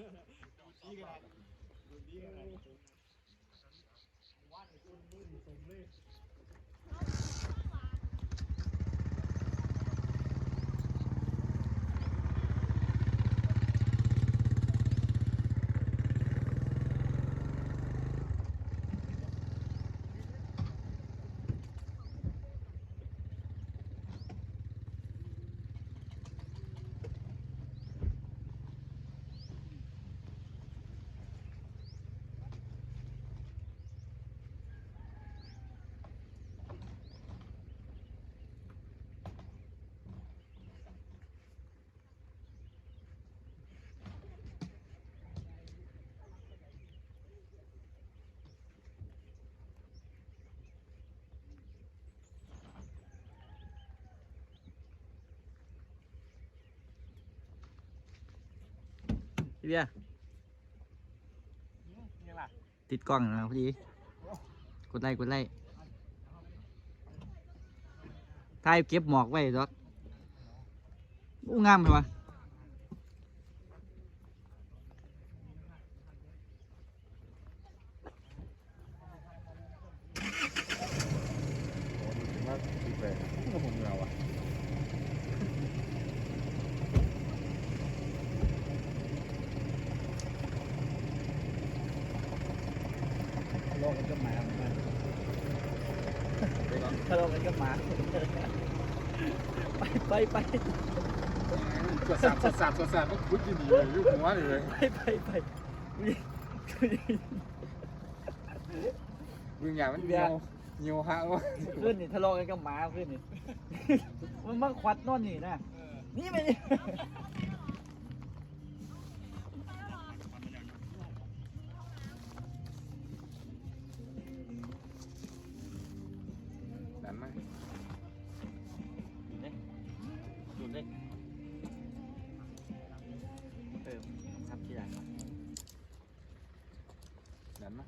นี่ก็ได้ดูนี่ก็ได้ว่าในต้นรุ่นสมเลยพี่เบียร์ นี่ล่ะ ติดกล้องนะพอดีกดไลค์ถ่ายเก็บหมอกไว้ดอกอู้งามเลยวะว่าดีแปลกก็ผมเราอ่ะโลกมันก็มาถ้าโลกมันก็มาไป สดสาดก็พุดดีเลยยุคหัวเลย ไป มึงอย่างมันเหี่ยวฮะวะ ขึ้นนี่ทะเลาะกันก็มาขึ้นนี่มันมาควัดนอนนี่นะนี่ไม่นี่ ดันไหม ดูเลยเติมครับที่ไหน ดันไหม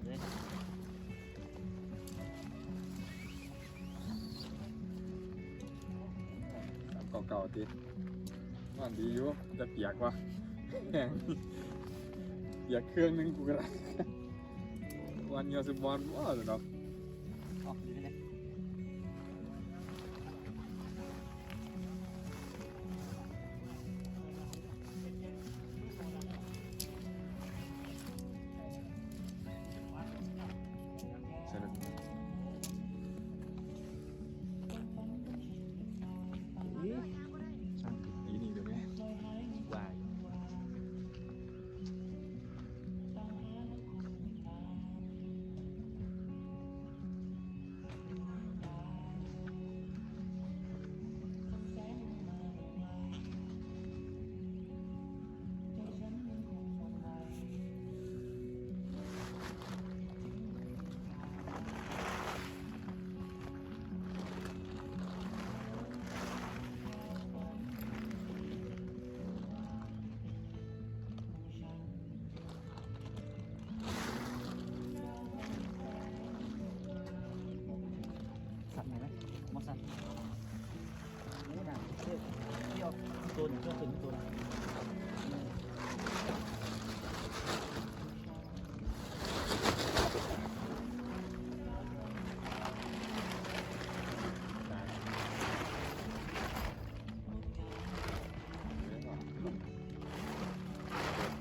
เลย เก่าๆทีมันดีอยู่จะเปียกวะแห้งเปียกเครื่องนึงกูก็ได้วันเดียว10 วันว้าวเลยเนาะ ออกดีไหมเนี่ย ใช่เลยนี่เดี๋ยวนี้ วาย สั่นไหมมาสั่นนี่นะเที่ยวตัวหนึ่งตัวถึงตัวหนึ่ง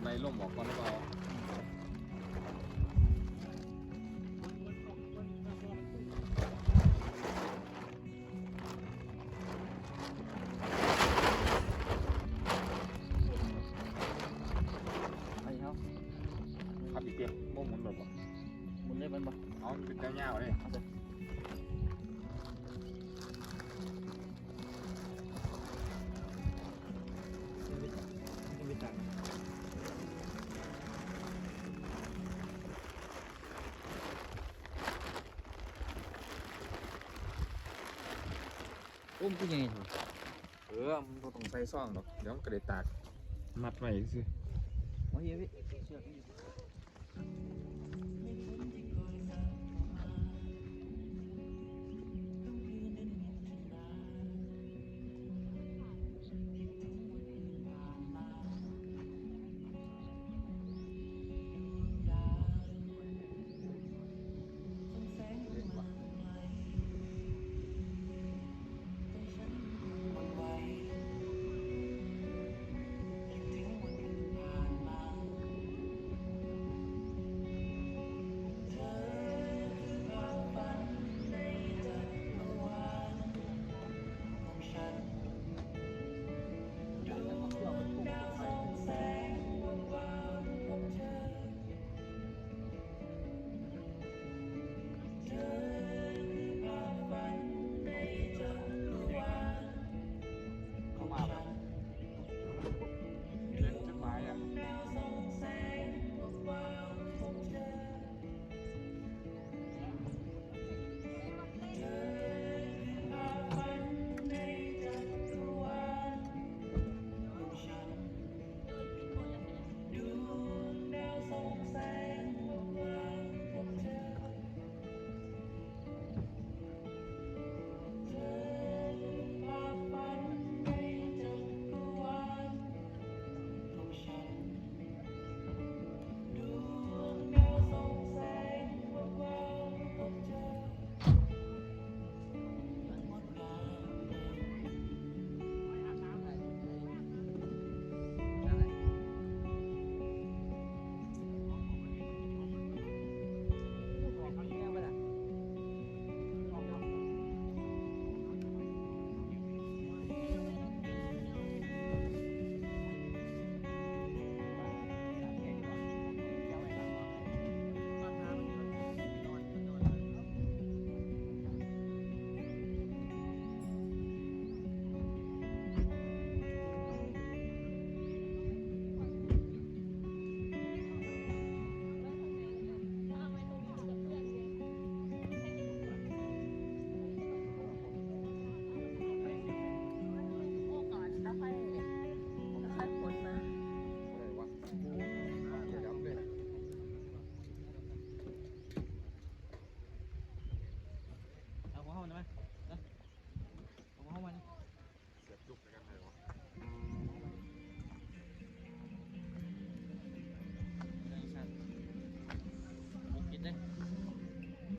ไม่ล่มบอกก่อนหรือเปล่าไปเขา ขับอีกเตี้ยโม่หมุนแบบ หมุนได้มันบ่ เอาเป็นเจ้าเลย เอาเลย ไม่ต่างอุ้มเป็นยังไงถูก มันก็ต้องใส่ซ่องหรอกเดี๋ยวมันกระเด็ดตากมัดไว้สิ โอ้ยพี่เชือกนี่